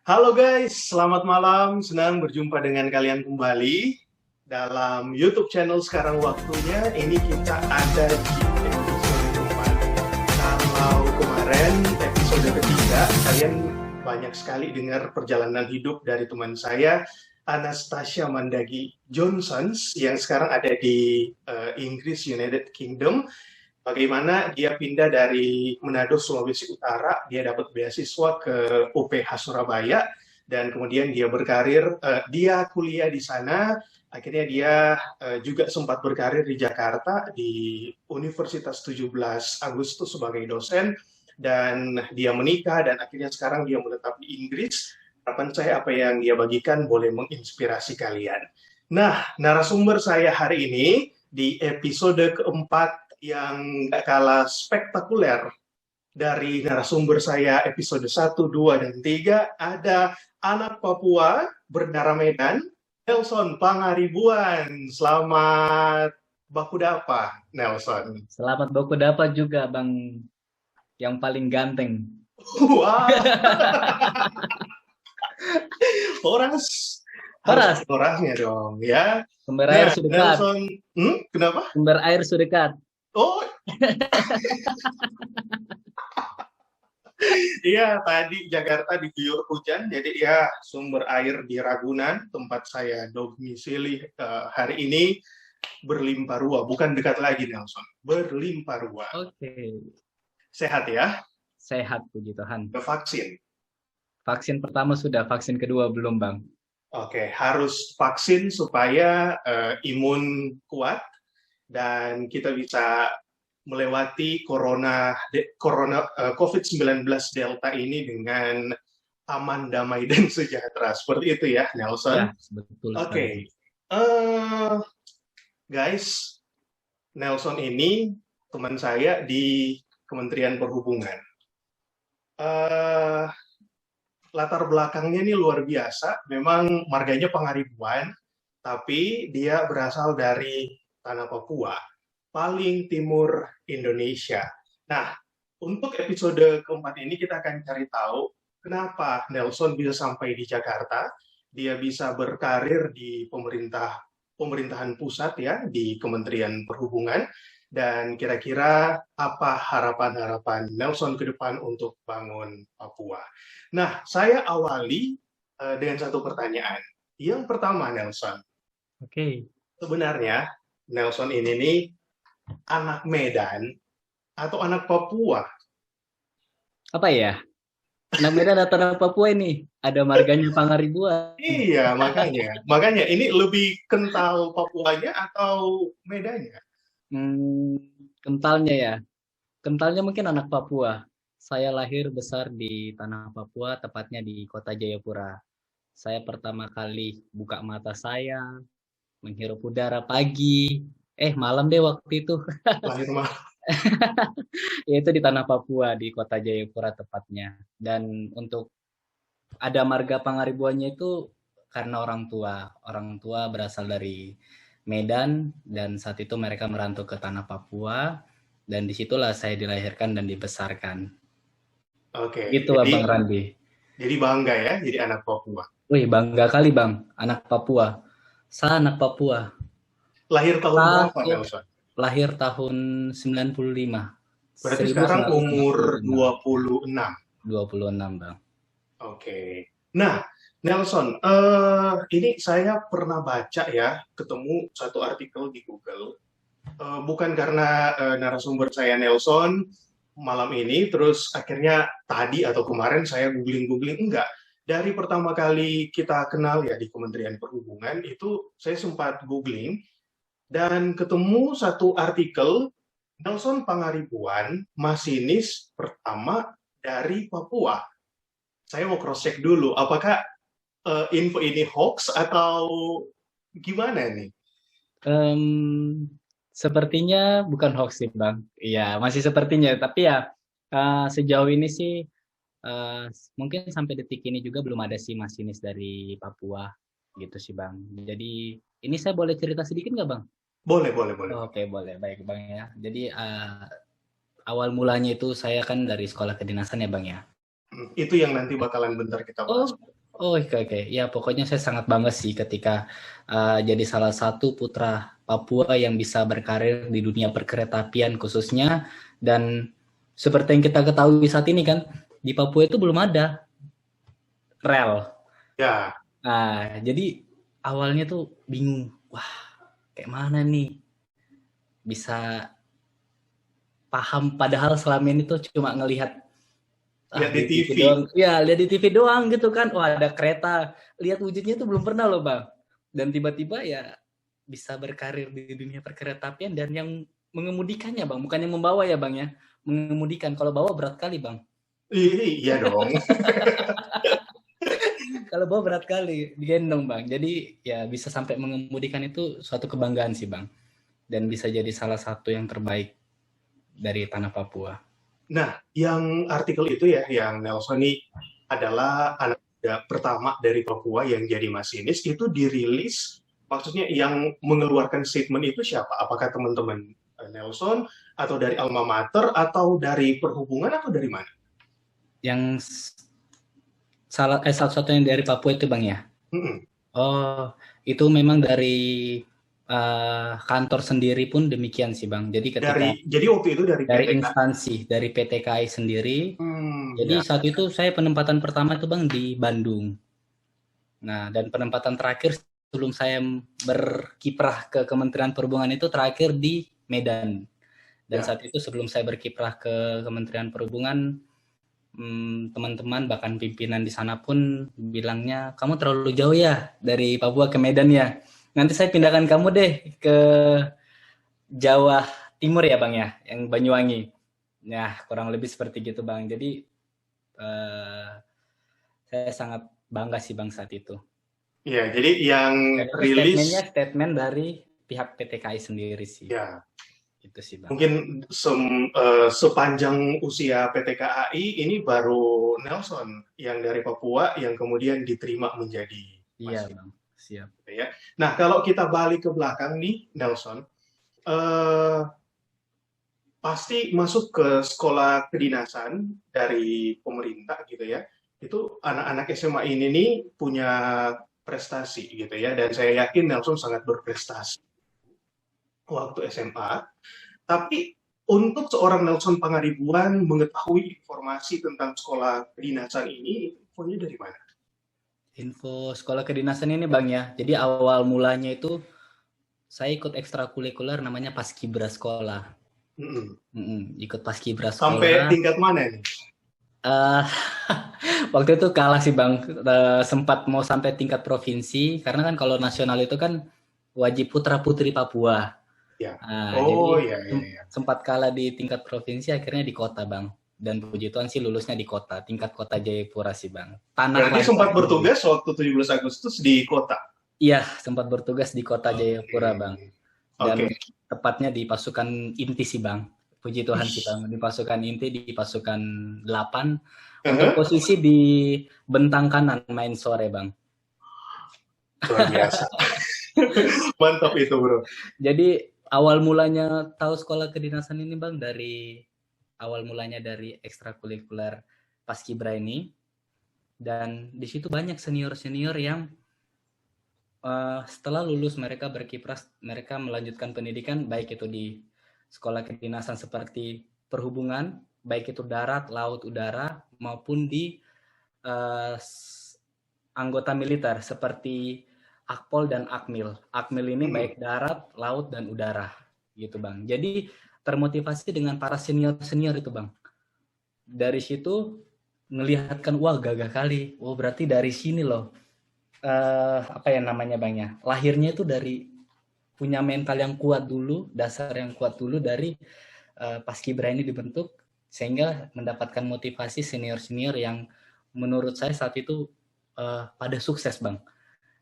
Halo guys, selamat malam. Senang berjumpa dengan kalian kembali dalam YouTube channel Sekarang Waktunya. Ini kita ada di episode keempat. Kalau kemarin episode ketiga, kalian banyak sekali dengar perjalanan hidup dari teman saya, Anastasia Mandagi Johnsons, yang sekarang ada di Inggris, United Kingdom. Bagaimana dia pindah dari Manado, Sulawesi Utara, dia dapat beasiswa ke UPH Surabaya, dan kemudian dia berkarir, dia kuliah di sana, akhirnya dia juga sempat berkarir di Jakarta, di Universitas 17 Agustus sebagai dosen, dan dia menikah, dan akhirnya sekarang dia menetap di Inggris. Harapan saya apa yang dia bagikan boleh menginspirasi kalian. Nah, narasumber saya hari ini di episode keempat yang gak kalah spektakuler dari narasumber saya episode 1, 2, dan 3 ada anak Papua berdarah Medan, Nelson Pangaribuan. Selamat Bakudapa, Nelson. Selamat baku dapat juga Bang yang paling ganteng. Wah, orang harus Horas, orangnya dong ya. sumber air Nah, sudah dekat. Nelson, kenapa? Sumber air sudah dekat. Oh, iya, tadi Jakarta diguyur hujan, jadi ya sumber air di Ragunan, tempat saya domisili hari ini, berlimpah ruah. Bukan dekat lagi, Nelson. Berlimpah ruah. Oke, Sehat ya? sehat puji Tuhan. Udah vaksin. Vaksin pertama sudah, vaksin kedua belum Bang. Oke, harus vaksin supaya imun kuat dan kita bisa melewati COVID-19 Delta ini dengan aman, damai, dan sejahtera. Seperti itu ya, Nelson. Ya, betul Oke, sekali. guys, Nelson ini teman saya di Kementerian Perhubungan. Eh, Latar belakangnya ini luar biasa. Memang marganya Pangaribuan, tapi dia berasal dari tanah Papua, paling timur Indonesia. Nah, untuk episode keempat ini kita akan cari tahu kenapa Nelson bisa sampai di Jakarta, dia bisa berkarir di pemerintahan pusat ya, di Kementerian Perhubungan, dan kira-kira apa harapan-harapan Nelson ke depan untuk bangun Papua. Nah, saya awali dengan satu pertanyaan. Yang pertama, Nelson, Oke, sebenarnya Nelson ini nih anak Medan atau anak Papua? apa ya? Anak Medan atau anak Papua ini? Ada marganya Pangaribuan. Iya, makanya ini lebih kental Papuanya atau Medannya? Hmm, kentalnya ya. Kentalnya mungkin anak Papua. Saya lahir besar di tanah Papua, tepatnya di kota Jayapura. Saya pertama kali buka mata saya, menghirup udara pagi, malam deh waktu itu, Lahir mah. yaitu di tanah Papua, di kota Jayapura tepatnya. Dan untuk ada marga Pangaribuannya itu karena orang tua berasal dari Medan, dan saat itu mereka merantau ke tanah Papua, dan disitulah saya dilahirkan dan dibesarkan. Oke, Itu Abang Randi. jadi bangga ya jadi anak Papua. Wih, bangga kali Bang, anak Papua. Saya anak Papua. Lahir tahun berapa, Lahir, Nelson? lahir tahun 95. Berarti sekarang umur 26. 26, Bang. Oke. Nah, Nelson, ini saya pernah baca ya, ketemu satu artikel di Google. Bukan karena narasumber saya Nelson malam ini, terus akhirnya tadi atau kemarin saya googling-googling, enggak. Dari pertama kali kita kenal ya di Kementerian Perhubungan, itu saya sempat googling, dan ketemu satu artikel, Nelson Pangaribuan, masinis pertama dari Papua. Saya mau cross-check dulu, apakah info ini hoax atau gimana nih? Em, Sepertinya bukan hoax sih, Bang. Iya, masih sepertinya. Tapi ya, sejauh ini sih, eh, mungkin sampai detik ini juga belum ada sih masinis dari Papua, gitu sih, Bang. Jadi, ini saya boleh cerita sedikit nggak, Bang? Boleh, boleh, boleh. Oke, boleh. Baik, Bang ya. Jadi, awal mulanya itu saya kan dari sekolah kedinasan ya, Bang ya. Itu yang nanti bakalan bentar kita bahas. Oke. Ya, pokoknya saya sangat bangga sih ketika jadi salah satu putra Papua yang bisa berkarir di dunia perkeretaapian khususnya. Dan seperti yang kita ketahui saat ini kan, di Papua itu belum ada rel. Ya, Nah, jadi awalnya tuh bingung, wah kayak mana nih bisa paham, padahal selama ini tuh cuma ngelihat lihat di di TV TV. doang. Ya, lihat di TV doang gitu kan. Wah, ada kereta. Lihat wujudnya tuh belum pernah loh, Bang. Dan tiba-tiba ya bisa berkarir di dunia perkeretaapian dan yang mengemudikannya, Bang. Bukan yang membawa ya, Bang ya. Mengemudikan. Kalau bawa berat kali, Bang. Iya dong. Kalau bawa berat kali, digendong, Bang. Jadi ya bisa sampai mengemudikan itu suatu kebanggaan sih, Bang. Dan bisa jadi salah satu yang terbaik dari tanah Papua. Nah, yang artikel itu ya, yang Nelson ini adalah anak muda pertama dari Papua yang jadi masinis, itu dirilis, maksudnya yang mengeluarkan statement itu siapa? Apakah teman-teman Nelson, atau dari alma mater, atau dari perhubungan, atau dari mana? Yang salah satu yang dari Papua itu, Bang ya? Oh, itu memang dari kantor sendiri pun demikian sih, Bang. Jadi Jadi waktu itu dari dari PTK. instansi, dari PT KAI sendiri. Jadi Ya. saat itu saya penempatan pertama itu, Bang, di Bandung. Nah, dan penempatan terakhir sebelum saya berkiprah ke Kementerian Perhubungan itu terakhir di Medan. Dan saat itu sebelum saya berkiprah ke Kementerian Perhubungan, teman-teman bahkan pimpinan di sana pun bilangnya, kamu terlalu jauh ya dari Papua ke Medan ya. Nanti saya pindahkan kamu deh ke Jawa Timur ya, Bang ya, yang Banyuwangi. Nah, kurang lebih seperti gitu, Bang. Jadi saya sangat bangga sih, Bang, saat itu. Ya, jadi yang rilis statement dari pihak PT KAI sendiri sih. Ya. Itu sih, Bang. Mungkin sepanjang usia PT KAI ini baru Nelson yang dari Papua yang kemudian diterima menjadi Iya, Bang. Siap. Ya. Nah, kalau kita balik ke belakang nih, Nelson, pasti masuk ke sekolah kedinasan dari pemerintah gitu ya. Itu anak-anak SMA ini nih punya prestasi gitu ya, dan saya yakin Nelson sangat berprestasi waktu SMA. Tapi untuk seorang Nelson Pangaribuan mengetahui informasi tentang sekolah kedinasan ini, infonya dari mana? Info sekolah kedinasan ini, Bang ya. Jadi awal mulanya itu saya ikut ekstrakurikuler namanya Paskibra sekolah. Ikut Paskibra sekolah. Sampai tingkat mana nih? Waktu itu kalah sih, Bang. Sempat mau sampai tingkat provinsi karena kan kalau nasional itu kan wajib putra putri Papua. Ya. Jadi sempat kalah di tingkat provinsi, akhirnya di kota, Bang. Dan puji Tuhan sih lulusnya di kota, tingkat kota Jayapura sih, Bang. Berarti sempat bertugas waktu 17 Agustus di kota? Iya, sempat bertugas di kota Jayapura, Bang. Dan tepatnya di pasukan inti sih, Bang. Puji Tuhan sih, Bang. Di pasukan inti, di pasukan 8. Untuk posisi di bentang kanan main sore, Bang. Luar biasa. Mantap itu, Bro. Jadi awal mulanya tahu sekolah kedinasan ini, Bang, dari ekstrakurikuler Paskibra ini. Dan di situ banyak senior-senior yang setelah lulus mereka berkiprah, mereka melanjutkan pendidikan baik itu di sekolah kedinasan seperti perhubungan, baik itu darat, laut, udara, maupun di anggota militer seperti Akpol dan Akmil. Akmil ini baik darat, laut, dan udara gitu, Bang. Jadi termotivasi dengan para senior-senior itu, Bang. Dari situ ngelihatkan, wah gagah kali. Oh berarti dari sini loh. Apa ya namanya, Bang ya? Lahirnya itu dari punya mental yang kuat dulu, dasar yang kuat dulu dari Paskibra ini dibentuk, sehingga mendapatkan motivasi senior-senior yang menurut saya saat itu pada sukses, Bang.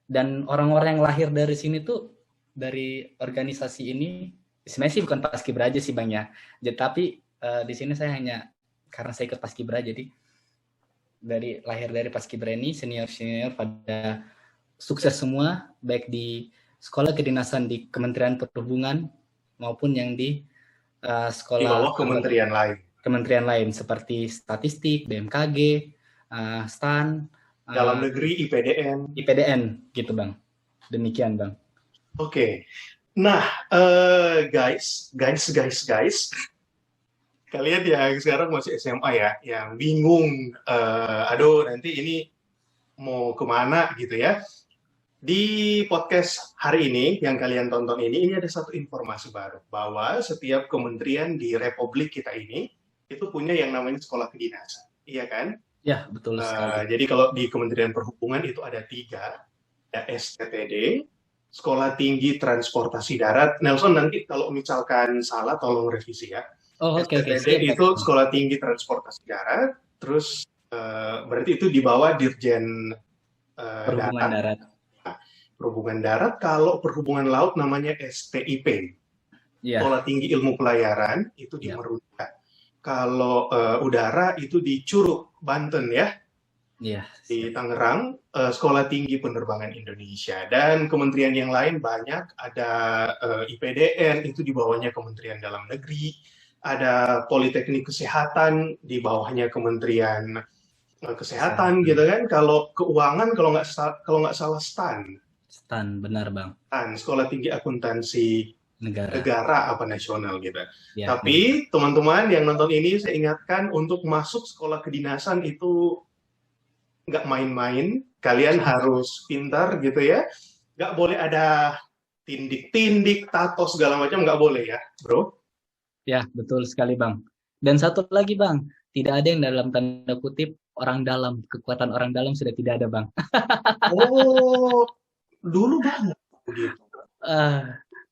Dan orang-orang yang lahir dari sini tuh, dari organisasi ini, sebenarnya sih bukan Paskibra aja sih, Bang ya. Tapi di sini saya hanya, karena saya ikut Paskibra, jadi lahir dari Paskibra ini, senior-senior pada sukses semua, baik di sekolah kedinasan di Kementerian Perhubungan, maupun yang di sekolah di bawah kementerian lain seperti statistik, BMKG, STAN, Dalam negeri IPDN. IPDN gitu Bang. Demikian Bang. Oke. Nah, guys, kalian yang sekarang masih SMA ya, yang bingung, aduh nanti ini mau kemana gitu ya. Di podcast hari ini yang kalian tonton ini ada satu informasi baru bahwa setiap kementerian di Republik kita ini itu punya yang namanya sekolah kedinasan, iya kan? Ya, betul sekali. Jadi kalau di Kementerian Perhubungan itu ada 3, ada STTD, Sekolah Tinggi Transportasi Darat. Nelson nanti kalau misalkan salah tolong revisi ya. Oh, oke. STTD itu Sekolah Tinggi Transportasi Darat, terus berarti itu di bawah Dirjen Perhubungan darat. Perhubungan Darat. Kalau perhubungan laut namanya STIP, Sekolah Tinggi Ilmu Pelayaran, itu di Meruya. Kalau udara itu di Curug, Banten ya. Di Tangerang, Sekolah Tinggi Penerbangan Indonesia. Dan kementerian yang lain banyak, ada IPDN, itu di bawahnya Kementerian Dalam Negeri, ada Politeknik Kesehatan, di bawahnya Kementerian Kesehatan gitu kan. Kalau keuangan, kalau nggak salah STAN. STAN, benar Bang. STAN, Sekolah Tinggi Akuntansi Negara apa nasional gitu. Ya, tapi teman-teman yang nonton ini, saya ingatkan untuk masuk sekolah kedinasan itu nggak main-main, kalian harus pintar gitu ya. Nggak boleh ada tindik-tindik, tato segala macam, nggak boleh ya, bro. Ya, betul sekali Bang. Dan satu lagi Bang, tidak ada yang dalam tanda kutip orang dalam, kekuatan orang dalam sudah tidak ada Bang. Oh, dulu banget begitu.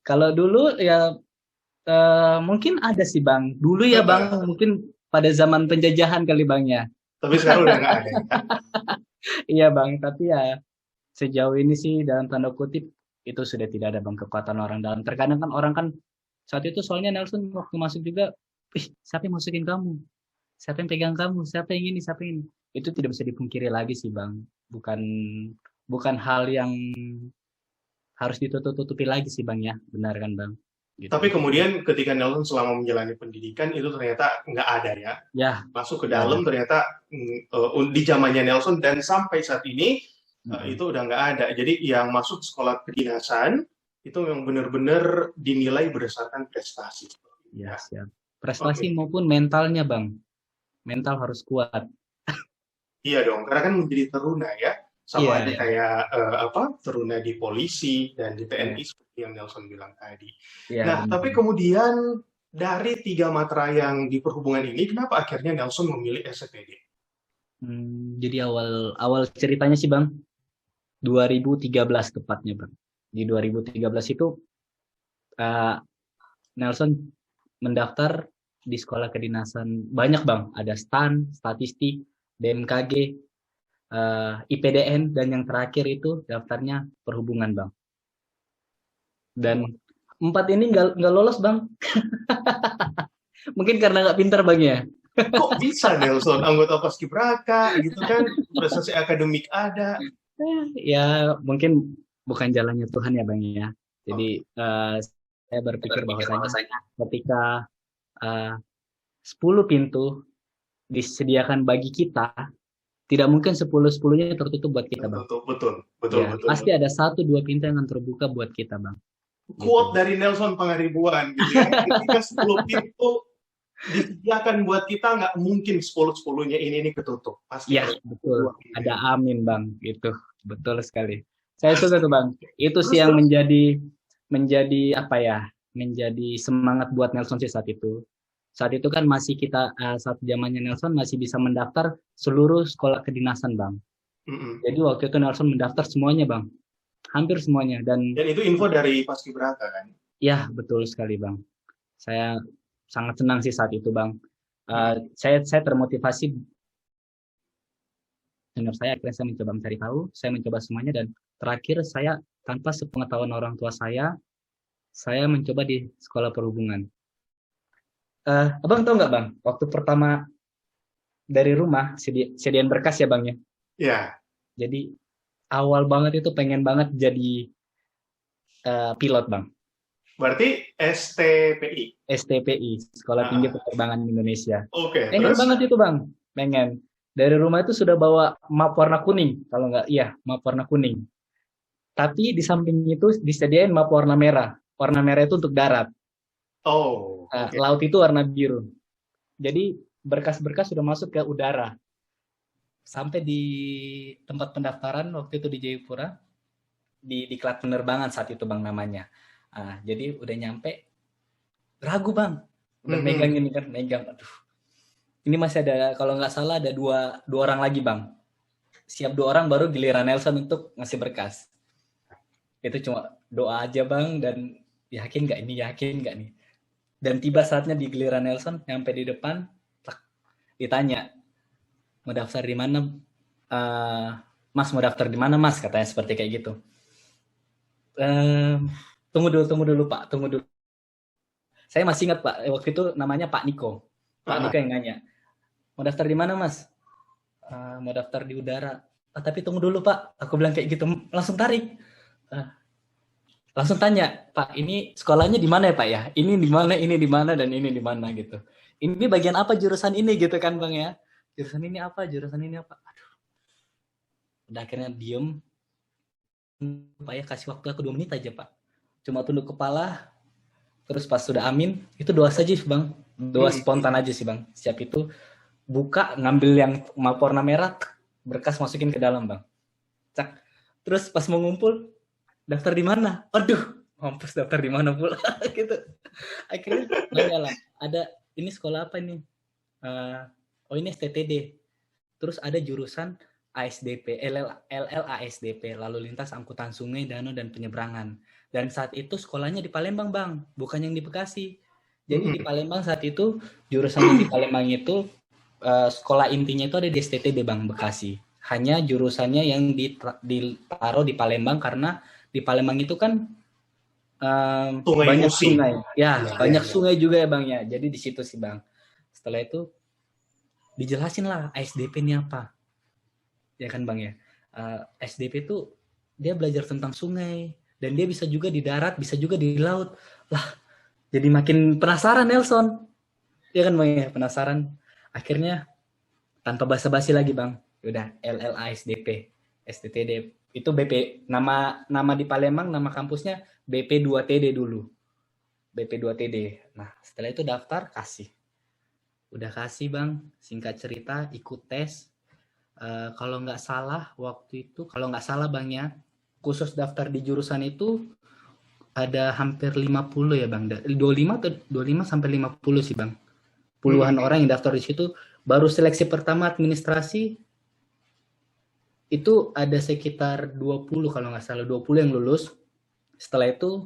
Kalau dulu ya mungkin ada sih Bang. Dulu ya Bang, mungkin pada zaman penjajahan kali Bang ya. Tapi sekarang udah nggak ada. Iya Bang, tapi ya sejauh ini sih dalam tanda kutip itu sudah tidak ada Bang kekuatan orang dalam. Terkadang kan orang kan saat itu soalnya Nelson waktu masuk juga, siapa yang masukin kamu? Siapa yang pegang kamu? Siapa yang ini? Siapa yang ini? Itu tidak bisa dipungkiri lagi sih Bang. Bukan hal yang harus ditutup-tutupi lagi sih Bang ya, benar kan Bang? Gitu. Tapi kemudian ketika Nelson selama menjalani pendidikan itu ternyata nggak ada ya. Ya. Masuk ke dalam ternyata di zamannya Nelson dan sampai saat ini itu udah nggak ada. Jadi yang masuk sekolah kedinasan itu memang benar-benar dinilai berdasarkan prestasi. Ya, siap. Prestasi maupun mentalnya Bang. Mental harus kuat. Iya dong, karena kan menjadi teruna ya. Sama aja kayak teruna di polisi dan di TNI seperti yang Nelson bilang tadi. Nah, tapi kemudian dari 3 matra yang di perhubungan ini, kenapa akhirnya Nelson memilih STTD? Jadi awal ceritanya sih Bang, 2013 tepatnya Bang. Di 2013 itu Nelson mendaftar di sekolah kedinasan banyak Bang. Ada STAN, Statistik, BMKG, IPDN, dan yang terakhir itu daftarnya perhubungan Bang. Dan 4 ini nggak lolos Bang. Mungkin karena nggak pintar Bang ya. Kok bisa Nelson, anggota paskibraka gitu kan, prestasi akademik ada. Ya mungkin bukan jalannya Tuhan ya Bang ya. Jadi saya berpikir bahwasanya ketika 10 pintu disediakan bagi kita, tidak mungkin 10-10-nya tertutup buat kita Bang. Betul. Pasti ada 1-2 pintu yang akan terbuka buat kita Bang. Quote dari Nelson Pangaribuan gitu ya. Ketika 10 pintu disediakan buat kita, nggak mungkin 10-10-nya ini ketutup. Pasti. Ya, betul. Ada amin Bang, gitu. Betul sekali. Saya suka tuh Bang. Itu sih yang menjadi apa ya? Menjadi semangat buat Nelson sih saat itu. Saat itu kan masih kita saat zamannya Nelson masih bisa mendaftar seluruh sekolah kedinasan Bang. Jadi waktu itu Nelson mendaftar semuanya Bang, hampir semuanya. Dan itu info dari paskibraka kan? Ya betul sekali Bang. Saya sangat senang sih saat itu Bang. Saya termotivasi. Senior saya akhirnya saya mencoba mencari tahu, saya mencoba semuanya, dan terakhir saya tanpa sepengetahuan orang tua saya mencoba di sekolah perhubungan. Abang tahu nggak Bang, waktu pertama dari rumah sediaan berkas ya Bang ya? Iya. Jadi awal banget itu pengen banget jadi pilot Bang. Berarti STPI? STPI, Sekolah Tinggi Penerbangan Indonesia. Oke. Pengen banget itu Bang, pengen. Dari rumah itu sudah bawa map warna kuning, kalau nggak, iya, map warna kuning. Tapi di samping itu disediain map warna merah. Warna merah itu untuk darat. Oh, oke. Laut itu warna biru. Jadi berkas-berkas sudah masuk ke udara. Sampai di tempat pendaftaran waktu itu di Jayapura, di diklat penerbangan saat itu bang namanya. Jadi udah nyampe, ragu bang, udah megang ini kan, megang, aduh. Ini masih ada, kalau nggak salah ada dua orang lagi bang. Siap 2 orang baru giliran Nelson untuk ngasih berkas. Itu cuma doa aja bang, dan yakin nggak ini, yakin nggak nih. Dan tiba saatnya di giliran Nelson, nyampe di depan, ditanya, mau daftar di mana? Mas mau daftar di mana mas? Katanya seperti kayak gitu. Tunggu dulu Pak, tunggu dulu. Saya masih ingat Pak, waktu itu namanya Pak Niko. Pak Niko yang nanya, mau daftar di mana mas? Mau daftar di udara. Tapi tunggu dulu Pak, aku bilang kayak gitu, langsung tarik. Langsung tanya, Pak, ini sekolahnya di mana ya Pak ya? Ini di mana, dan ini di mana gitu. Ini bagian apa jurusan ini gitu kan Bang ya? Jurusan ini apa? Aduh. Udah akhirnya diem. Pak ya, kasih waktu aku 2 menit aja Pak. Cuma tunduk kepala, terus pas sudah amin, itu doa saja Bang. Doa spontan aja sih Bang. Siap itu buka, ngambil yang map warna merah, berkas masukin ke dalam Bang. Cak. Terus pas mau ngumpul, daftar di mana? Aduh, mampus daftar di mana pula gitu. Akhirnya nanya lah, ada ini sekolah apa ini? Oh ini STTD. Terus ada jurusan ASDP, LLASDP, lalu lintas angkutan sungai, danau dan penyeberangan. Dan saat itu sekolahnya di Palembang bang, bukan yang di Bekasi. Jadi di Palembang saat itu jurusan di Palembang itu sekolah intinya itu ada di STTD bang, Bekasi. Hanya jurusannya yang ditaruh di Palembang karena di Palembang itu kan banyak sungai. Ya, banyak sungai juga ya bang ya. Jadi di situ sih bang. Setelah itu dijelasin lah ASDP ini apa. Ya kan bang ya. ASDP itu dia belajar tentang sungai. Dan dia bisa juga di darat, bisa juga di laut. Lah, jadi makin penasaran Nelson. Ya kan bang ya, penasaran. Akhirnya tanpa basa-basi lagi bang. Udah LLASDP, STTD. Itu BP, nama di Palembang, nama kampusnya BP2TD dulu. BP2TD. Nah, setelah itu daftar, kasih. Udah kasih bang, singkat cerita, ikut tes. Kalau nggak salah, waktu itu, kalau nggak salah bang ya, khusus daftar di jurusan itu, ada hampir 50 ya bang. 25 sampai 50 sih bang. Puluhan orang yang daftar di situ. Baru seleksi pertama administrasi, itu ada sekitar 20 kalau nggak salah, 20 yang lulus. Setelah itu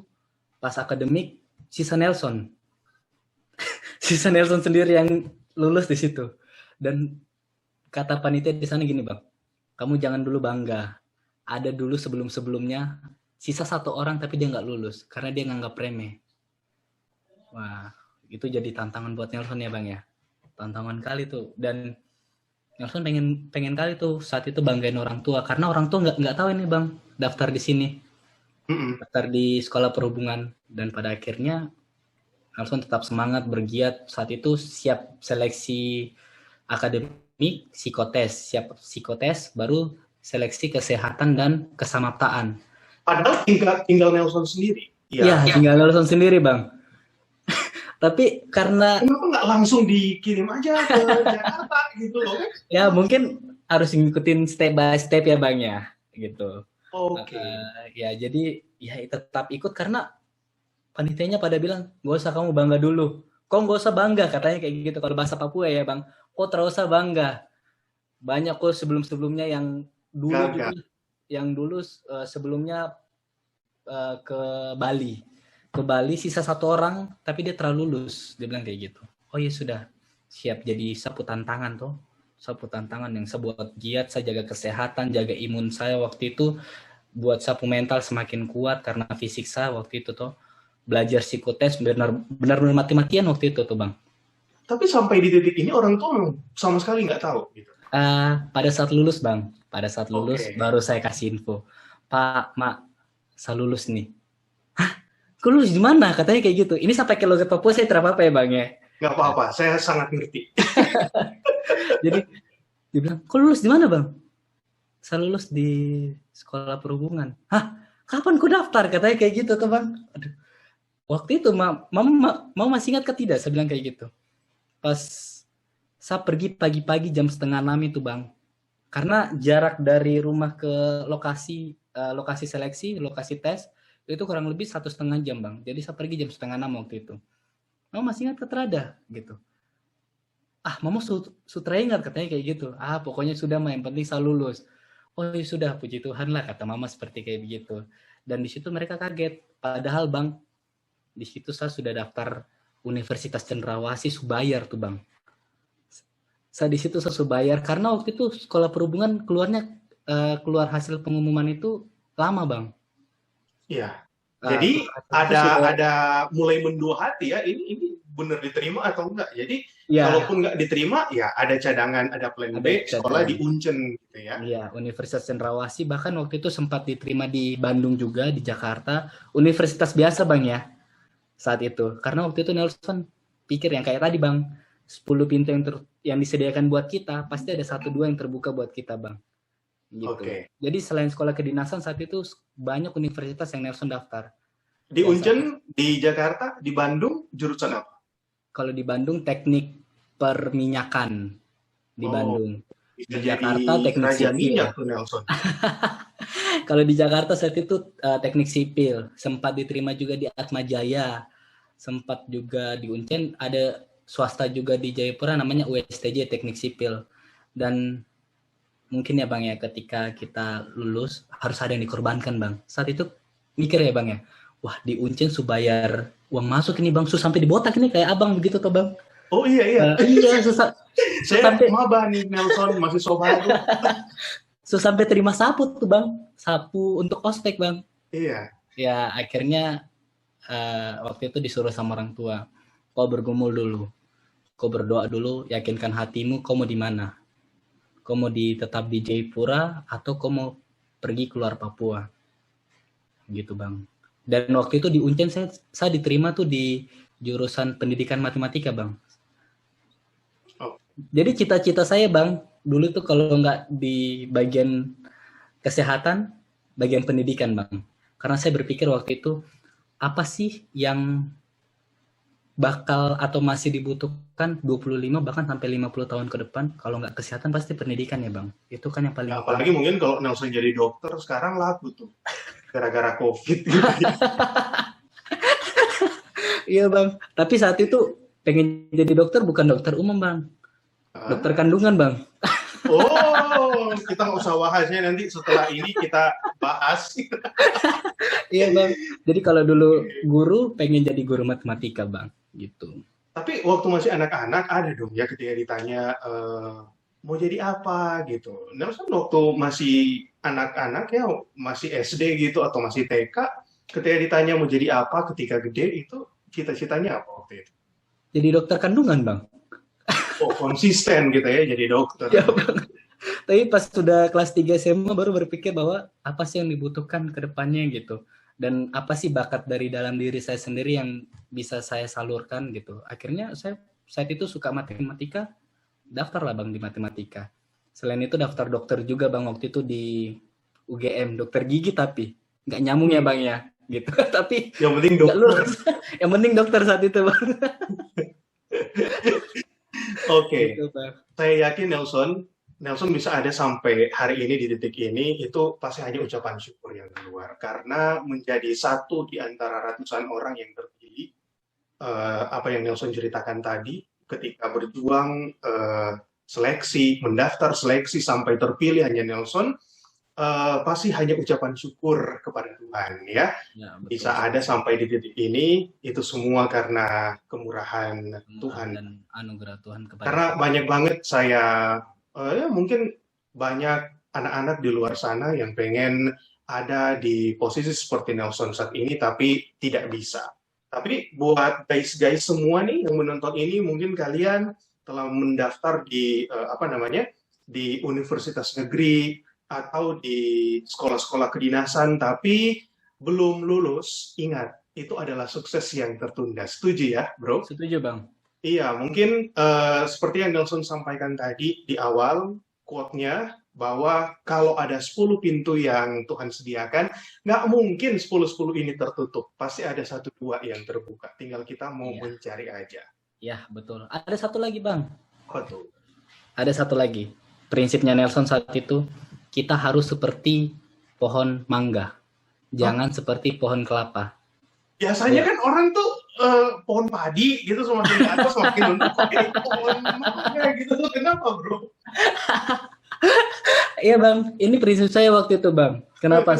pas akademik sisa Nelson. Sisa Nelson sendiri yang lulus di situ. Dan kata panitia di sana gini bang, kamu jangan dulu bangga. Ada dulu sebelumnya sisa 1 orang tapi dia nggak lulus karena dia nganggap remeh. Wah, itu jadi tantangan buat Nelson ya bang ya. Tantangan kali tuh. Dan Nelson pengen kali tuh saat itu banggain orang tua karena orang tua nggak tahu ini bang daftar di sini, daftar di sekolah perhubungan. Dan pada akhirnya Nelson tetap semangat bergiat. Saat itu siap seleksi akademik, siap psikotes, baru seleksi kesehatan dan kesamaptaan. Padahal tinggal Nelson sendiri. Iya, tinggal Nelson sendiri bang. Tapi karena kenapa nggak langsung dikirim aja ke Jakarta gitu loh kan? Ya mungkin harus ngikutin step by step ya bang ya gitu. Oke. Ya jadi ya tetap ikut karena panitianya pada bilang nggak usah kamu bangga dulu. Kok nggak usah bangga katanya kayak gitu kalau bahasa Papua ya bang. Kok terus usah bangga. Banyak kok sebelumnya yang dulu juga, sebelumnya ke Bali. Ke Bali sisa 1 orang tapi dia telah lulus, dia bilang kayak gitu. Oh ya sudah, siap jadi sapu tantangan yang sebuat giat. Saya jaga kesehatan, jaga imun saya waktu itu, buat sapu mental semakin kuat karena fisik saya waktu itu tuh belajar psikotes benar mati-matian waktu itu tuh bang. Tapi sampai di titik ini orang tua sama sekali nggak tahu gitu. Pada saat lulus bang, baru saya kasih info, Pak, Mak, saya lulus nih. Hah? Kok lulus di mana? Katanya kayak gitu. Ini sampai ke logat Papua saya terapa apa ya bang ya? Nggak apa-apa, saya sangat ngerti. Dia bilang, kok lulus di mana bang? Saya lulus di sekolah perhubungan. Hah? Kapan ku daftar? Katanya kayak gitu tuh bang. Aduh. Waktu itu mau masih ingat ke tidak? Saya bilang kayak gitu. Pas saya pergi pagi-pagi jam 5:30 itu bang. Karena jarak dari rumah ke lokasi seleksi, lokasi tes, itu kurang lebih 1,5 jam bang. Jadi saya pergi jam 5:30 waktu itu. Mau masih ingat ke terada gitu. Mama sutra ingat katanya kayak gitu. Pokoknya sudah mah yang penting saya lulus. Oh ya sudah, puji Tuhan lah kata mama seperti kayak begitu. Dan di situ mereka kaget. Padahal bang, di situ saya sudah daftar Universitas Cenderawasih Subayar tuh bang. Saya di situ saya Subayar karena waktu itu sekolah perhubungan keluar hasil pengumuman itu lama bang. Iya. Jadi ada mulai mendua hati ya, ini benar diterima atau enggak. Jadi ya, kalaupun enggak diterima ya ada cadangan, ada plan B, sekolah di Uncen gitu ya. Iya, Universitas Cenderawasih, bahkan waktu itu sempat diterima di Bandung juga, di Jakarta. Universitas biasa bang ya, saat itu. Karena waktu itu Nelson pikir yang kayak tadi bang, 10 pintu yang disediakan buat kita, pasti ada 1-2 yang terbuka buat kita bang. Gitu. Jadi selain sekolah kedinasan saat itu banyak universitas yang Nelson daftar. Di Uncen, di Jakarta, di Bandung jurusan apa? Kalau di Bandung teknik perminyakan di Bandung. Di Jakarta teknik sipil. Nelson. Kalau di Jakarta saat itu teknik sipil, sempat diterima juga di Atmajaya, sempat juga di Uncen, ada swasta juga di Jayapura namanya USTJ teknik sipil. Dan mungkin ya bang ya, ketika kita lulus harus ada yang dikorbankan bang. Saat itu mikir ya bang ya, wah di Uncen Subayar uang masuk ini bang, sampai dibotak ini kayak abang begitu toh bang. Oh iya. Iya, saya sampai maba nih Nelson, masih sobat. Sampai terima sapu tuh bang, sapu untuk ospek bang. Iya. Ya akhirnya waktu itu disuruh sama orang tua, kau bergumul dulu, kau berdoa dulu, yakinkan hatimu, kau mau di mana? Kau mau tetap di Jayapura atau kau mau pergi keluar Papua? Gitu bang. Dan waktu itu di Uncen saya diterima tuh di jurusan pendidikan matematika bang. Jadi cita-cita saya bang, dulu tuh kalau nggak di bagian kesehatan, bagian pendidikan bang. Karena saya berpikir waktu itu, apa sih yang bakal atau masih dibutuhkan 25 bahkan sampai 50 tahun ke depan? Kalau nggak kesehatan pasti pendidikan ya bang. Itu kan yang paling apalagi mungkin kalau Nelson jadi dokter sekarang laku tuh gara-gara COVID gitu. Iya bang, tapi saat itu pengen jadi dokter bukan dokter umum bang, dokter kandungan bang. Kita nggak usah bahasnya, nanti setelah ini kita bahas. Iya bang, jadi kalau dulu guru pengen jadi guru matematika bang, gitu. Tapi waktu masih anak-anak ada dong ya ketika ditanya mau jadi apa gitu. Nelson waktu masih anak-anak ya, masih SD gitu atau masih TK, ketika ditanya mau jadi apa ketika gede, itu cita-citanya apa waktu itu? Jadi dokter kandungan bang. Konsisten gitu ya jadi dokter. Ya bang. Tapi pas sudah kelas 3 SMA baru berpikir bahwa apa sih yang dibutuhkan ke depannya gitu. Dan apa sih bakat dari dalam diri saya sendiri yang bisa saya salurkan gitu. Akhirnya saya saat itu suka matematika, daftar lah bang di matematika. Selain itu daftar dokter juga bang waktu itu di UGM, dokter gigi tapi nggak nyambung ya bang ya gitu. Tapi yang penting dokter. Yang penting dokter saat itu bang. Oke. Saya yakin Nelson bisa ada sampai hari ini di titik ini, itu pasti hanya ucapan syukur yang keluar. Karena menjadi satu di antara ratusan orang yang terpilih, apa yang Nelson ceritakan tadi, ketika berjuang seleksi, mendaftar seleksi sampai terpilih hanya Nelson, pasti hanya ucapan syukur kepada Tuhan ya. Bisa ada sampai di titik ini, itu semua karena kemurahan Tuhan dan anugerah Tuhan kepada karena kita. Banyak banget saya mungkin banyak anak-anak di luar sana yang pengen ada di posisi seperti Nelson saat ini tapi tidak bisa. Tapi buat guys semua nih yang menonton ini, mungkin kalian telah mendaftar di di universitas negeri atau di sekolah-sekolah kedinasan tapi belum lulus. Ingat, itu adalah sukses yang tertunda. Setuju ya, bro? Setuju, bang. Iya, mungkin seperti yang Nelson sampaikan tadi di awal, quote-nya bahwa kalau ada 10 pintu yang Tuhan sediakan, nggak mungkin 10-10 ini tertutup. Pasti ada 1-2 yang terbuka. Tinggal kita mau Iya. mencari aja. Ya, betul. Ada satu lagi, Bang. Apa tuh? Ada satu lagi. Prinsipnya Nelson saat itu, kita harus seperti pohon mangga. Jangan seperti pohon kelapa. Biasanya kan orang tuh pohon padi gitu semakin ke atas semakin mentok. Kok ini pohon mangga gitu tuh kenapa, Bro? Iya, Bang. Ini prinsip saya waktu itu, Bang. Kenapa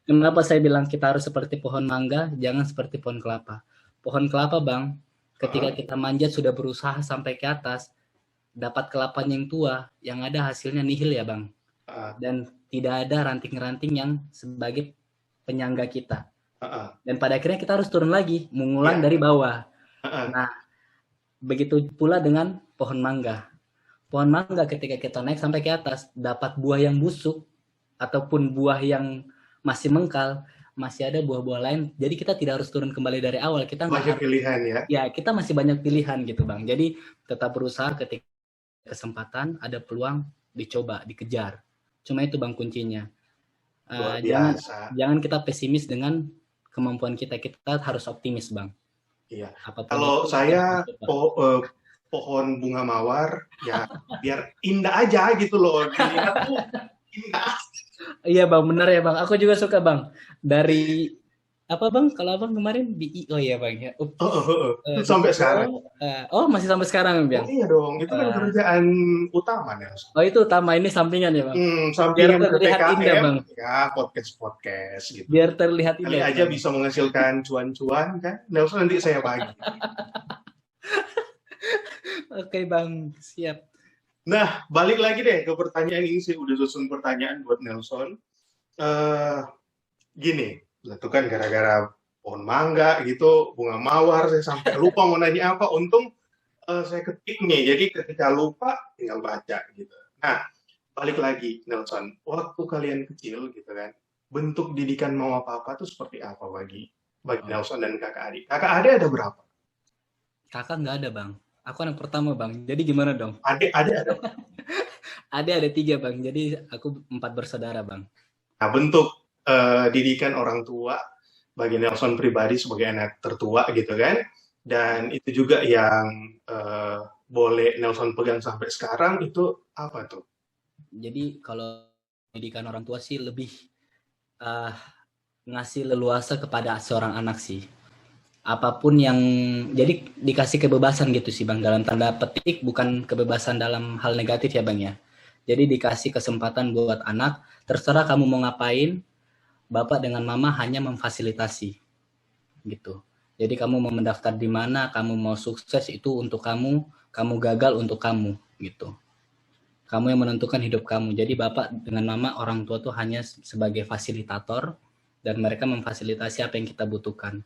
Kenapa? saya bilang kita harus seperti pohon mangga, jangan seperti pohon kelapa. Pohon kelapa, Bang, ketika kita manjat sudah berusaha sampai ke atas, dapat kelapanya yang tua, yang ada hasilnya nihil ya, Bang. Dan tidak ada ranting-ranting yang sebagai penyangga kita. Dan pada akhirnya kita harus turun lagi, mengulang dari bawah. Nah, begitu pula dengan pohon mangga. Pohon mangga ketika kita naik sampai ke atas, dapat buah yang busuk, ataupun buah yang masih mengkal, masih ada buah-buah lain. Jadi kita tidak harus turun kembali dari awal. Kita banyak pilihan ya. Ya, kita masih banyak pilihan gitu, Bang. Jadi tetap berusaha ketika kesempatan, ada peluang, dicoba, dikejar. Cuma itu, Bang, kuncinya. Jangan kita pesimis dengan kemampuan kita. Kita harus optimis, Bang. Iya. Kalau saya pohon bunga mawar, ya biar indah aja gitu loh. Dilihat tuh indah. Iya, Bang, benar ya, Bang. Aku juga suka, Bang. Dari apa, Bang? Kalau Abang kemarin di ya, Bang ya. Sampai sekarang. Masih sampai sekarang, Bang. Oh, iya dong, itu kan kerjaan utama nih. Oh, itu utama, ini sampingan ya, Bang. Sampingan biar terlihat PKM, indah, Bang. Ya, podcast gitu. Biar terlihat indah. Kali aja Bang. Bisa menghasilkan cuan-cuan kan. Nelson nanti saya bagi. Oke, Bang, siap. Nah, balik lagi deh ke pertanyaan ini. Saya udah susun pertanyaan buat Nelson. Gini, itu kan gara-gara pohon mangga gitu, bunga mawar, saya sampai lupa mau nanya apa. Untung saya ketik nih, jadi ketika lupa tinggal baca gitu. Nah, balik lagi Nelson, waktu kalian kecil gitu kan, bentuk didikan mau apa-apa tuh seperti apa bagi Nelson dan kakak adik? Kakak adik ada berapa? Kakak nggak ada, Bang. Aku anak pertama, Bang. Jadi gimana dong? Adik ada? Adik ada 3, Bang. Jadi aku 4 bersaudara, Bang. Nah, bentuk didikan orang tua bagi Nelson pribadi sebagai anak tertua gitu kan, dan itu juga yang boleh Nelson pegang sampai sekarang itu apa tuh? Jadi kalau didikan orang tua sih lebih ngasih leluasa kepada seorang anak sih. Apapun yang jadi dikasih kebebasan gitu sih, Bang, dalam tanda petik, bukan kebebasan dalam hal negatif ya, Bang ya. Jadi dikasih kesempatan buat anak, terserah kamu mau ngapain, Bapak dengan Mama hanya memfasilitasi gitu. Jadi kamu mau mendaftar di mana, kamu mau sukses itu untuk kamu gagal untuk kamu gitu. Kamu yang menentukan hidup kamu. Jadi Bapak dengan Mama, orang tua tuh hanya sebagai fasilitator, dan mereka memfasilitasi apa yang kita butuhkan.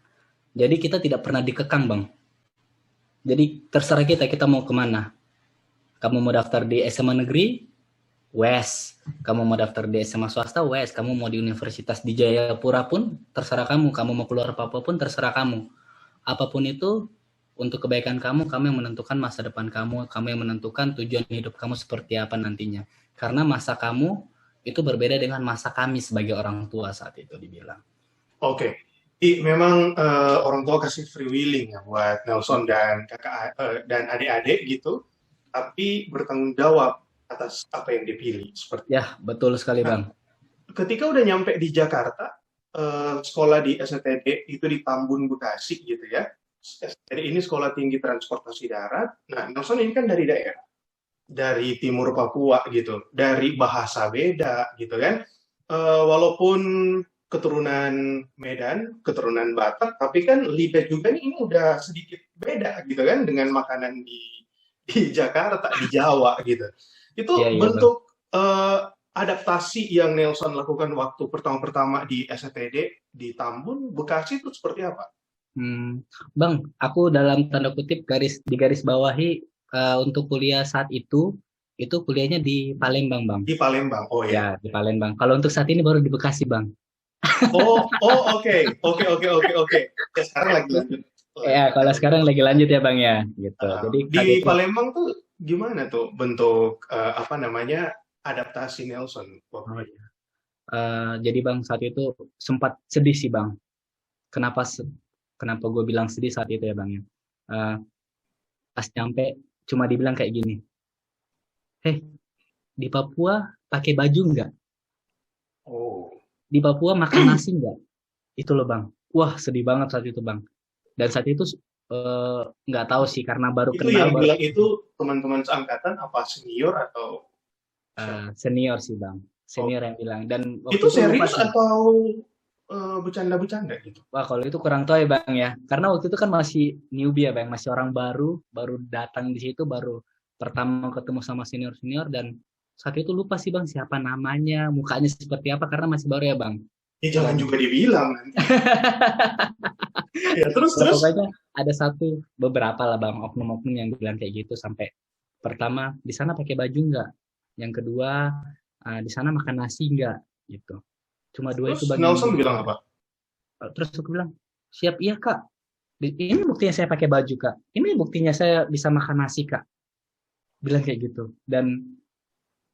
Jadi kita tidak pernah dikekang, Bang. Jadi terserah kita mau kemana. Kamu mau daftar di SMA negeri, wes. Kamu mau daftar di SMA swasta, wes. Kamu mau di universitas di Jayapura pun terserah kamu. Kamu mau keluar Papua pun terserah kamu. Apapun itu untuk kebaikan kamu yang menentukan masa depan kamu yang menentukan tujuan hidup kamu seperti apa nantinya. Karena masa kamu itu berbeda dengan masa kami sebagai orang tua saat itu dibilang. Oke. Memang orang tua kasih free willing ya buat Nelson dan kakak dan adik-adik gitu, tapi bertanggung jawab atas apa yang dipilih seperti. Ya, betul sekali, Bang. Ketika udah nyampe di Jakarta, sekolah di STD itu di Tambun, Bekasi gitu ya. STD ini Sekolah Tinggi Transportasi Darat. Nah, Nelson ini kan dari daerah, dari timur Papua gitu, dari bahasa beda gitu kan. Walaupun keturunan Medan, keturunan Batak, tapi kan lidah juga ini udah sedikit beda gitu kan dengan makanan di Jakarta, di Jawa gitu. Itu bentuk adaptasi yang Nelson lakukan waktu pertama-pertama di STD di Tambun, Bekasi itu seperti apa? Bang, aku dalam tanda kutip garis bawahi untuk kuliah saat itu kuliahnya di Palembang, Bang. Di Palembang, oh ya. Ya, di Palembang. Kalau untuk saat ini baru di Bekasi, Bang. Oke. Ya, sekarang lagi lanjut. Ya, kalau sekarang lagi lanjut ya, Bang ya, gitu. Jadi di Palembang tuh gimana tuh bentuk adaptasi Nelson waktu Oh, itu? iya. Jadi Bang saat itu sempat sedih sih Bang. Kenapa kenapa gue bilang sedih saat itu ya Bang ya? Eh, Pas nyampe cuma dibilang kayak gini, "Heh, di Papua pakai baju nggak? Oh, Di Papua makan nasi nggak?" Itu loh Bang. Wah sedih banget saat itu Bang. Dan saat itu nggak tahu sih karena baru itu kenal yang baru bilang itu teman-teman seangkatan apa senior atau siapa? senior sih Bang. Oh, Senior yang bilang. Dan waktu itu itu lupa serius sih. atau bercanda-bercanda gitu? Wah, kalau itu kurang tahu ya Bang ya. Karena waktu itu kan masih newbie ya Bang, masih orang baru, baru datang di situ, baru pertama ketemu sama senior-senior dan saat itu lupa sih Bang siapa namanya, mukanya seperti apa karena masih baru ya Bang. Ya jangan Dan juga dibilang nanti. Ya terus ya terus. pokoknya ada beberapa lah Bang oknum-oknum yang bilang kayak gitu sampai pertama di sana pakai baju nggak? Yang kedua di sana makan nasi nggak? Gitu. Cuma dua Terus itu Bang yang Nelson bilang dibilang. apa? Terus aku bilang, siap iya Kak. Ini buktinya saya pakai baju Kak. Ini buktinya saya bisa makan nasi Kak. Bilang kayak gitu. Dan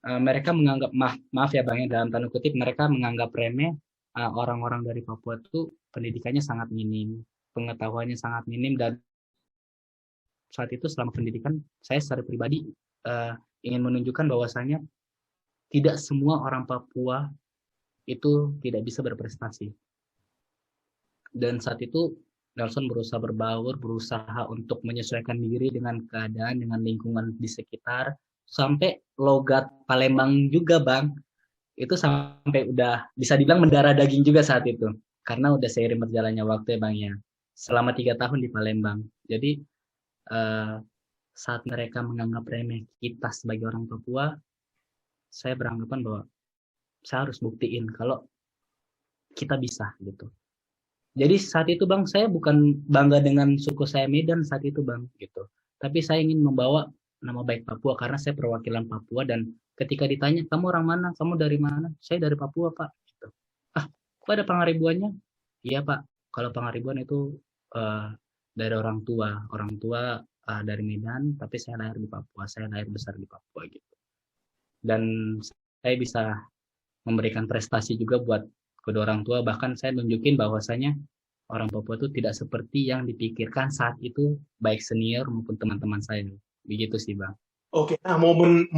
mereka menganggap maaf ya Bang ya dalam tanda kutip mereka menganggap remeh orang-orang dari Papua itu pendidikannya sangat minim, pengetahuannya sangat minim dan saat itu selama pendidikan saya secara pribadi uh, ingin menunjukkan bahwasanya tidak semua orang Papua itu tidak bisa berprestasi. Dan saat itu Nelson berusaha berbaur, berusaha untuk menyesuaikan diri dengan keadaan, dengan lingkungan di sekitar, sampai logat Palembang juga, Bang. Itu sampai udah bisa dibilang mendarah daging juga saat itu. Karena udah seiring berjalannya waktu ya, Bang ya. Selama 3 tahun di Palembang. Jadi eh, saat mereka menganggap remeh kita sebagai orang Papua, saya beranggapan bahwa saya harus buktiin kalau kita bisa gitu. Jadi saat itu Bang, saya bukan bangga dengan suku saya Medan saat itu Bang, gitu. Tapi saya ingin membawa nama baik Papua karena saya perwakilan Papua dan ketika ditanya, kamu orang mana? Kamu dari mana? Saya dari Papua Pak. Gitu. Ah, kok ada Pangaribuannya? Iya Pak, kalau Pangaribuan itu uh, dari orang tua. Orang tua dari Medan, tapi saya lahir di Papua. Saya lahir besar di Papua gitu. Dan saya bisa memberikan prestasi juga buat kedua orang tua. Bahkan saya nunjukin bahwasanya orang Papua itu tidak seperti yang dipikirkan saat itu baik senior maupun teman-teman saya. Begitu sih Bang. Oke, nah momen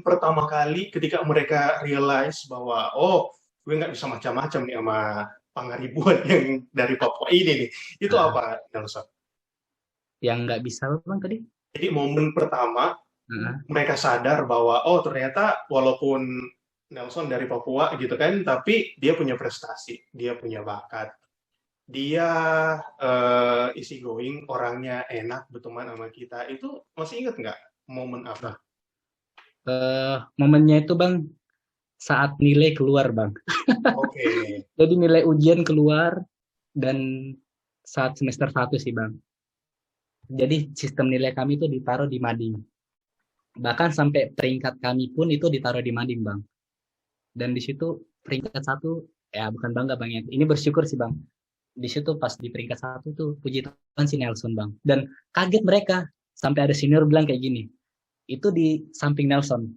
pertama kali ketika mereka realize bahwa oh gue nggak bisa macam-macam nih sama Pangaribuan yang dari Papua ini nih, itu Nah, apa Nelson? yang nggak bisa Bang tadi? Jadi momen pertama Nah, mereka sadar bahwa oh ternyata walaupun Nelson dari Papua gitu kan, tapi dia punya prestasi, dia punya bakat, dia easy going, orangnya enak berteman sama kita. Itu masih inget nggak momen apa? momennya itu Bang saat nilai keluar Bang. Oke. Jadi nilai ujian keluar dan saat semester 1 sih Bang. Jadi sistem nilai kami itu ditaruh di mading. Bahkan sampai peringkat kami pun itu ditaruh di mading Bang. Dan di situ peringkat 1 ya bukan bangga Bang ya. Ini bersyukur sih Bang. Di situ pas di peringkat 1 tuh puji Tuhan si Nelson Bang. Dan kaget mereka sampai ada senior bilang kayak gini. Itu di samping Nelson.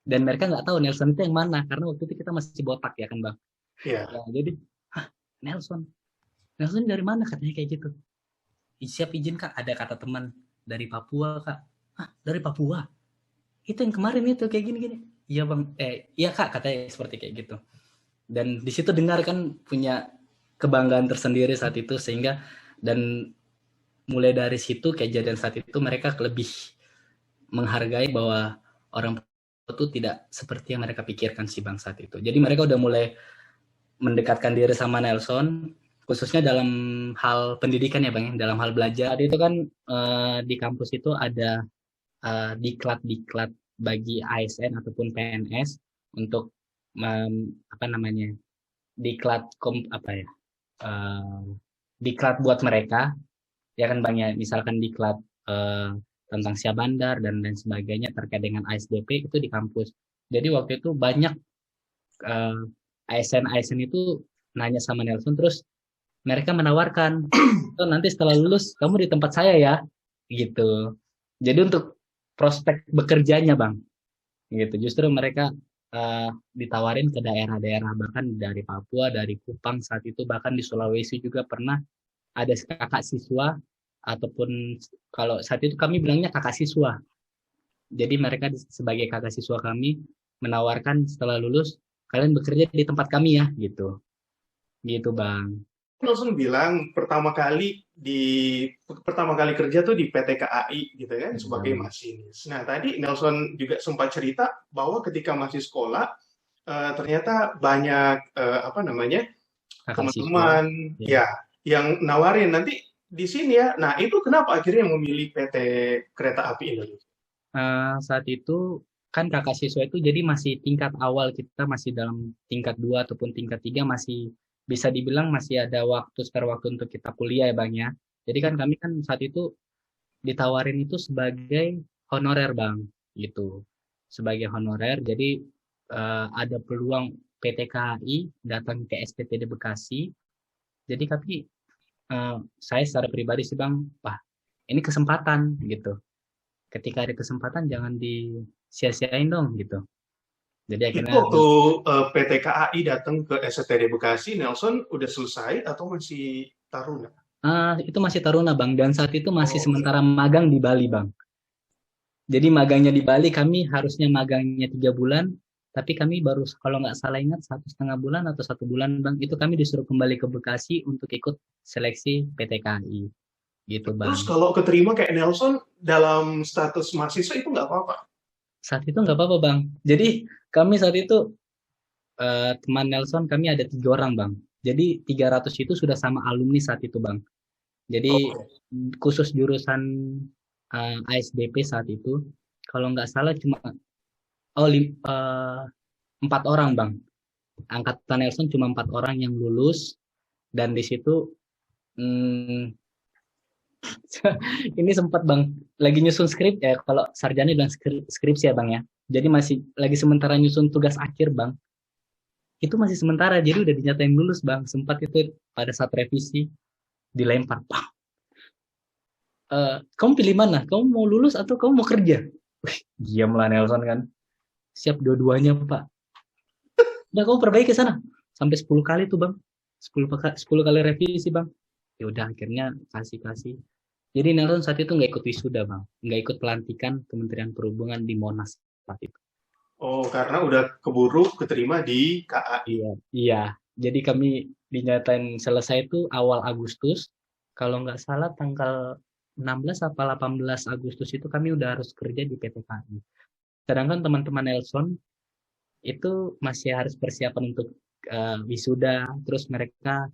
Dan mereka nggak tahu Nelson itu yang mana karena waktu itu kita masih botak ya kan Bang. Iya. Ya, jadi Nelson. Nelson dari mana katanya kayak gitu. Siap izin Kak, ada kata teman dari Papua Kak. Dari Papua. Itu yang kemarin itu kayak gini-gini. Iya Bang, iya Kak katanya seperti kayak gitu. Dan di situ dengar kan punya kebanggaan tersendiri saat itu sehingga dan mulai dari situ kejadian saat itu mereka lebih menghargai bahwa orang itu tidak seperti yang mereka pikirkan sih Bang saat itu. Jadi mereka udah mulai mendekatkan diri sama Nelson khususnya dalam hal pendidikan ya Bang, dalam hal belajar. Tadi itu kan di kampus itu ada diklat-diklat bagi ASN ataupun PNS untuk apa namanya diklat apa ya diklat buat mereka ya kan Bang ya misalkan diklat tentang siap bandar dan lain sebagainya terkait dengan ASDP itu di kampus. Jadi waktu itu banyak ASN itu nanya sama Nelson terus mereka menawarkan nanti setelah lulus kamu di tempat saya ya gitu. Jadi untuk prospek bekerjanya Bang gitu justru mereka ditawarin ke daerah-daerah, bahkan dari Papua, dari Kupang saat itu, bahkan di Sulawesi juga pernah ada kakak siswa, ataupun kalau saat itu kami bilangnya kakak siswa. Jadi mereka sebagai kakak siswa kami menawarkan setelah lulus, kalian bekerja di tempat kami ya, gitu. Gitu, Bang. Nelson bilang pertama kali kerja tuh di PT KAI gitu kan sebagai Hmm, masinis. Nah, tadi Nelson juga sempat cerita bahwa ketika masih sekolah ternyata banyak apa namanya? kakak siswa. Teman-teman Ya. ya yang nawarin nanti di sini ya. Nah, itu kenapa akhirnya memilih PT Kereta Api Indonesia? Saat itu kan kakak siswa itu jadi masih tingkat awal, kita masih dalam tingkat 2 ataupun tingkat 3, masih bisa dibilang masih ada spare waktu untuk kita kuliah ya Bang ya. Jadi kan kami kan saat itu ditawarin itu sebagai honorer Bang gitu. Sebagai honorer, jadi ada peluang PT KAI datang ke SPTD Bekasi. Jadi kami, saya secara pribadi sih Bang, wah ini kesempatan gitu. Ketika ada kesempatan jangan disia-siain dong gitu. Jadi Itu akhirnya waktu PT KAI datang ke STD Bekasi, Nelson udah selesai atau masih taruna? itu masih taruna Bang, dan saat itu masih Oh, sementara magang di Bali Bang. Jadi magangnya di Bali, kami harusnya magangnya 3 bulan, tapi kami baru kalau nggak salah ingat 1,5 bulan atau 1 bulan Bang, itu kami disuruh kembali ke Bekasi untuk ikut seleksi PT KAI gitu terus Bang. kalau keterima kayak Nelson dalam status mahasiswa itu nggak apa-apa? Saat itu nggak apa-apa Bang. Jadi kami saat itu, teman Nelson kami ada 3 orang Bang. Jadi 300 itu sudah sama alumni saat itu Bang. Jadi Oke. khusus jurusan ASDP saat itu, kalau nggak salah cuma 4 orang bang. Angkatan Nelson cuma 4 orang yang lulus, dan di situ hmm, ini sempat bang lagi nyusun skrip ya, kalau sarjana bilang skripsi ya bang ya. Jadi masih lagi sementara nyusun tugas akhir bang. Itu masih sementara, jadi udah dinyatain lulus bang. Sempat itu pada saat revisi dilempar, Pak. Kamu pilih mana? Kamu mau lulus atau kamu mau kerja? Diam lah Nelson kan. Siap dua-duanya Pak. Udah kamu perbaiki ke sana. Sampai 10 kali tuh Bang. 10 kali revisi Bang. Ya udah akhirnya kasih-kasih. Jadi Nelson saat itu nggak ikut wisuda Bang. Nggak ikut pelantikan Kementerian Perhubungan di Monas saat itu. Oh, karena udah keburu keterima di KAI. Iya, iya. Jadi kami dinyatain selesai itu awal Agustus. Kalau nggak salah tanggal 16 atau 18 Agustus itu kami udah harus kerja di PT KAI. Sedangkan teman-teman Nelson itu masih harus persiapan untuk wisuda, terus mereka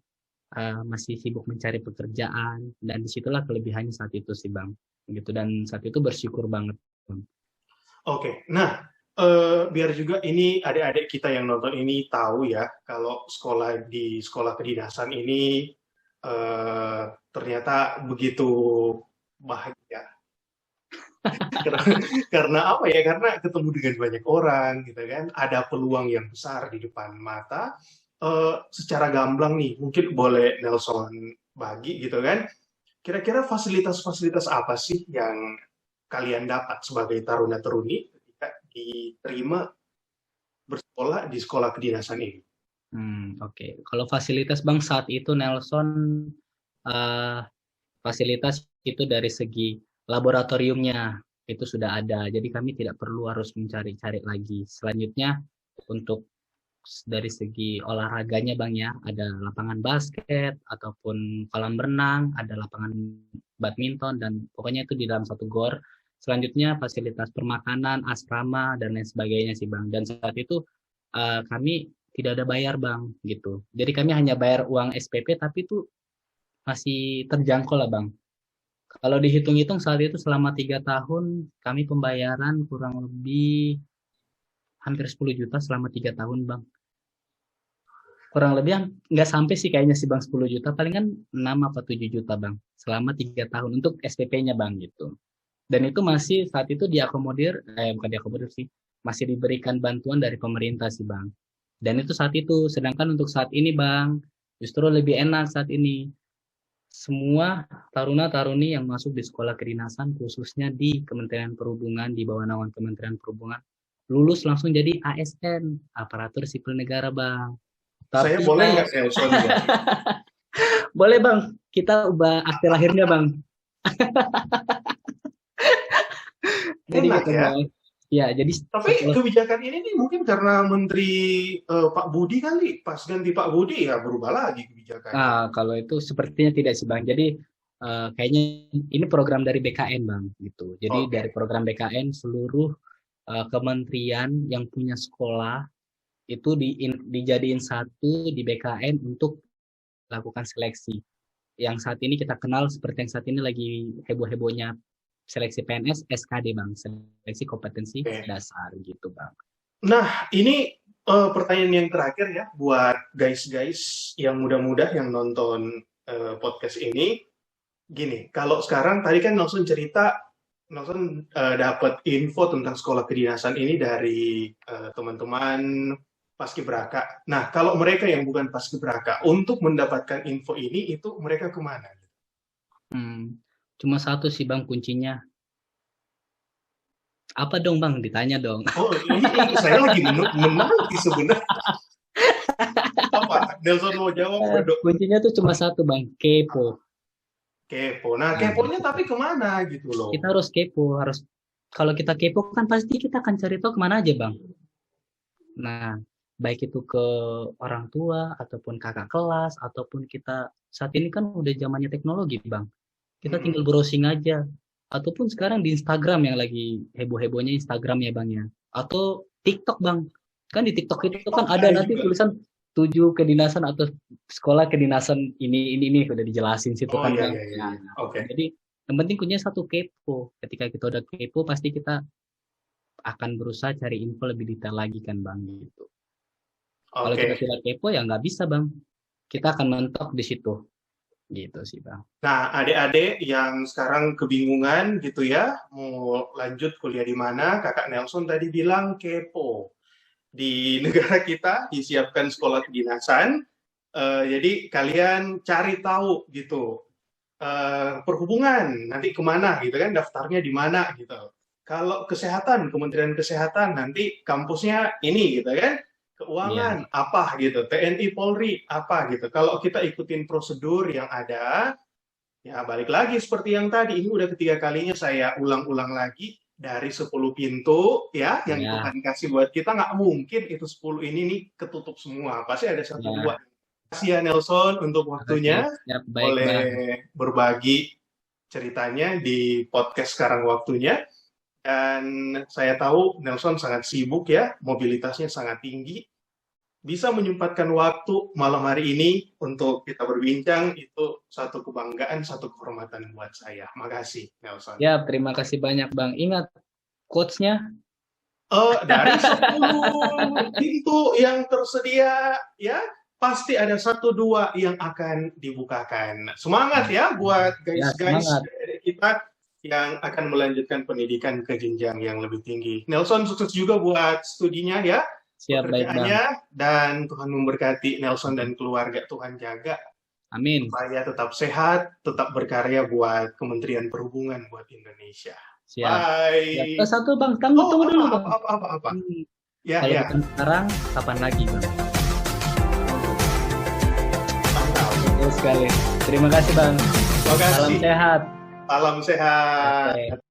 masih sibuk mencari pekerjaan, dan disitulah kelebihannya saat itu sih Bang, gitu. Dan saat itu bersyukur banget Bang. Oke, nah biar juga ini adik-adik kita yang nonton ini tahu ya, kalau sekolah di sekolah kedinasan ini ternyata begitu bahagia. Karena, karena apa ya? Karena ketemu dengan banyak orang, gitu kan. Ada peluang yang besar di depan mata. Secara gamblang nih, mungkin boleh Nelson bagi gitu kan. Kira-kira fasilitas-fasilitas apa sih yang kalian dapat sebagai taruna-teruni ketika diterima bersekolah di sekolah kedinasan ini? Oke. Kalau fasilitas Bang saat itu Nelson, eh, fasilitas itu dari segi laboratoriumnya itu sudah ada. Jadi kami tidak perlu harus mencari-cari lagi. Selanjutnya untuk dari segi olahraganya Bang ya, ada lapangan basket ataupun kolam renang, ada lapangan badminton, dan pokoknya itu di dalam satu gor. Selanjutnya fasilitas permakanan, asrama dan lain sebagainya sih Bang. Dan saat itu kami tidak ada bayar Bang gitu. Jadi kami hanya bayar uang SPP, tapi itu masih terjangkau lah Bang. Kalau dihitung-hitung saat itu selama 3 tahun kami pembayaran kurang lebih hampir 10 juta selama 3 tahun Bang. Kurang lebih nggak sampai sih kayaknya sih Bang 10 juta, paling kan 6 apa 7 juta Bang. Selama 3 tahun untuk SPP-nya Bang gitu. Dan itu masih saat itu diakomodir, bukan diakomodir sih, masih diberikan bantuan dari pemerintah sih Bang. Dan itu saat itu, sedangkan untuk saat ini Bang, justru lebih enak saat ini. Semua taruna-taruni yang masuk di sekolah kedinasan, khususnya di Kementerian Perhubungan, di bawah naungan Kementerian Perhubungan, lulus langsung jadi ASN, aparatur sipil negara, Bang. Saya Tapi boleh Bang, nggak Nelson? boleh Bang, kita ubah akte lahirnya Bang. Jadi Enak gitu ya. Bang. Ya, jadi Tapi kebijakan ini nih mungkin karena Menteri Pak Budi kali, pas ganti Pak Budi ya berubah lagi kebijakannya. kalau itu sepertinya tidak sih Bang. Jadi kayaknya ini program dari BKN Bang gitu. Jadi dari Oke. program BKN seluruh kementerian yang punya sekolah itu dijadiin satu di BKN untuk lakukan seleksi. Yang saat ini kita kenal seperti yang saat ini lagi heboh-hebohnya seleksi PNS SKD Bang, seleksi kompetensi Oke. dasar gitu Bang. Nah, ini pertanyaan yang terakhir ya buat guys-guys yang muda-muda yang nonton podcast ini. Gini, kalau sekarang tadi kan Nelson cerita, Nelson dapat info tentang sekolah kedinasan ini dari teman-teman Paskibraka. Nah, kalau mereka yang bukan Paskibraka, untuk mendapatkan info ini, itu mereka kemana? Cuma satu sih Bang kuncinya. Apa dong Bang? Ditanya dong. Oh, ini saya lagi menanti sebenarnya. Apa? Nelson mau jawab, Bro? Kuncinya tuh cuma satu Bang, kepo. Kepo. Nah, keponya tapi kemana gitu loh? Kita harus kepo, kalau kita kepo kan pasti kita akan cari tahu kemana aja Bang. Nah, baik itu ke orang tua ataupun kakak kelas ataupun kita saat ini kan udah zamannya teknologi Bang. Kita tinggal browsing aja. Ataupun sekarang di Instagram yang lagi heboh-hebohnya Instagram ya Bang ya. Atau TikTok Bang. Kan di TikTok itu kan ada nanti tulisan 7 kedinasan atau sekolah kedinasan ini udah dijelasin situ kan Bang. Iya. Oke. Jadi yang penting kuncinya satu kepo. Ketika kita udah kepo pasti kita akan berusaha cari info lebih detail lagi kan Bang gitu. Kalau kita tidak kepo ya nggak bisa Bang. Kita akan mentok di situ. Gitu sih Bang. Nah, adik-adik yang sekarang kebingungan gitu ya, mau lanjut kuliah di mana, Kakak Nelson tadi bilang kepo. Di negara kita disiapkan sekolah kedinasan, jadi kalian cari tahu gitu. Perhubungan nanti kemana gitu kan, daftarnya di mana gitu. Kalau kesehatan, Kementerian Kesehatan nanti kampusnya ini gitu kan. Keuangan apa gitu, TNI Polri apa gitu. Kalau kita ikutin prosedur yang ada, ya balik lagi seperti yang tadi. Ini udah ketiga kalinya saya ulang-ulang lagi dari 10 pintu ya yang Tuhan kasih buat kita, nggak mungkin itu 10 ini nih ketutup semua. Pasti ada satu dua. Terima kasih ya Nelson untuk waktunya. Boleh berbagi ceritanya di podcast Sekarang Waktunya. Dan saya tahu Nelson sangat sibuk ya, mobilitasnya sangat tinggi. Bisa menyempatkan waktu malam hari ini untuk kita berbincang, itu satu kebanggaan, satu kehormatan buat saya. Makasih, Nelson. Ya, terima kasih banyak Bang. Ingat quotes-nya? Dari 10 pintu yang tersedia, ya pasti ada 1-2 yang akan dibukakan. Semangat ya buat guys-guys kita yang akan melanjutkan pendidikan ke jenjang yang lebih tinggi. Nelson sukses juga buat studinya ya, pekerjaannya, dan Tuhan memberkati Nelson dan keluarga. Tuhan jaga. Amin. Supaya tetap sehat, tetap berkarya buat Kementerian Perhubungan buat Indonesia. Siap. Bye. Satu Bang, tunggu dulu Bang. Apa? Ya, kalau bukan sekarang, kapan lagi Bang? Mantap. Betul sekali. Terima kasih Bang. Terima kasih. Salam sehat. Salam sehat.